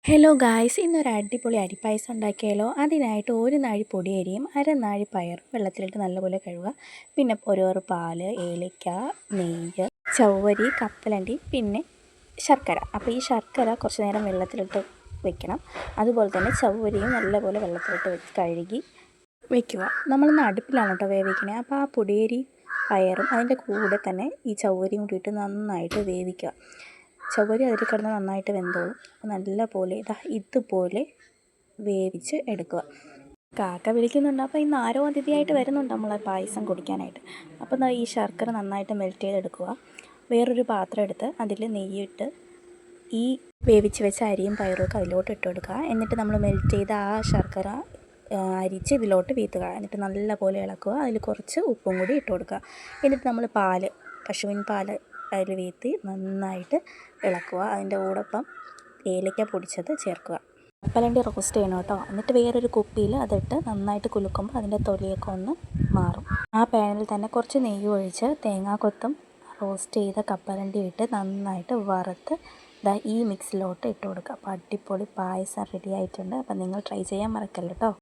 Hello guys, ഇന്നൊരു അടിപൊളി അരിപ്പായസം ഉണ്ടാക്കിയാലോ. അതിനായിട്ട് ഒരു നാഴി പൊടിയരിയും അരനാഴി പയറും വെള്ളത്തിലിട്ട് നല്ലപോലെ കഴുകുക. പിന്നെ ഒരു പാല്, ഏലക്ക, നെയ്യ്, ചവ്വരി, കപ്പലണ്ടി, പിന്നെ ശർക്കര. അപ്പോൾ ഈ ശർക്കര കുറച്ച് നേരം വെള്ളത്തിലിട്ട് വെക്കണം. അതുപോലെ തന്നെ ചവ്വരിയും നല്ലപോലെ വെള്ളത്തിലിട്ട് കഴുകി വെക്കുക. നമ്മളിന്ന് അടുപ്പിലാണ് കേട്ടോ വേവിക്കണേ. അപ്പോൾ ആ പൊടിയരി പയറും അതിൻ്റെ കൂടെ തന്നെ ഈ ചവ്വരിയും കൂടിയിട്ട് നന്നായിട്ട് വേവിക്കുക. ചവ്വരി അതിൽ കിടന്ന് നന്നായിട്ട് വെന്തോളും. നല്ലപോലെ ഇതുപോലെ വേവിച്ച് എടുക്കുക. കാക്ക വിളിക്കുന്നുണ്ട്. അപ്പോൾ ഇന്ന് ആരോ അതിഥിയായിട്ട് വരുന്നുണ്ട് നമ്മളെ പായസം കുടിക്കാനായിട്ട്. അപ്പോൾ ഈ ശർക്കര നന്നായിട്ട് മെൽറ്റ് ചെയ്തെടുക്കുക. വേറൊരു പാത്രം എടുത്ത് അതിൽ നെയ്യിട്ട് ഈ വേവിച്ച് വെച്ച അരിയും പയറുമൊക്കെ അതിലോട്ട് ഇട്ട് കൊടുക്കുക. എന്നിട്ട് നമ്മൾ മെൽറ്റ് ചെയ്ത ആ ശർക്കര അരിച്ച് ഇതിലോട്ട് വീത്തുക. എന്നിട്ട് നല്ലപോലെ ഇളക്കുക. അതിൽ കുറച്ച് ഉപ്പും കൂടി ഇട്ട് കൊടുക്കുക. എന്നിട്ട് നമ്മൾ പശുവിൻ പാല് അതിൽ വീത്തി നന്നായിട്ട് ഇളക്കുക. അതിൻ്റെ കൂടൊപ്പം ഏലക്ക പൊടിച്ചത് ചേർക്കുക. കപ്പലണ്ടി റോസ്റ്റ് ചെയ്യണം കേട്ടോ. എന്നിട്ട് വേറൊരു കുപ്പിയിൽ അതിട്ട് നന്നായിട്ട് കുലുക്കുമ്പോൾ അതിൻ്റെ തൊലിയൊക്കെ ഒന്ന് മാറും. ആ പാനിൽ തന്നെ കുറച്ച് നെയ്യ് ഒഴിച്ച് തേങ്ങാക്കൊത്തും റോസ്റ്റ് ചെയ്ത കപ്പലണ്ടി ഇട്ട് നന്നായിട്ട് വറുത്ത് ഈ മിക്സിലോട്ട് ഇട്ട് കൊടുക്കുക. അപ്പോൾ അടിപൊളി പായസം റെഡി ആയിട്ടുണ്ട്. അപ്പോൾ നിങ്ങൾ ട്രൈ ചെയ്യാൻ മറക്കല്ല കേട്ടോ.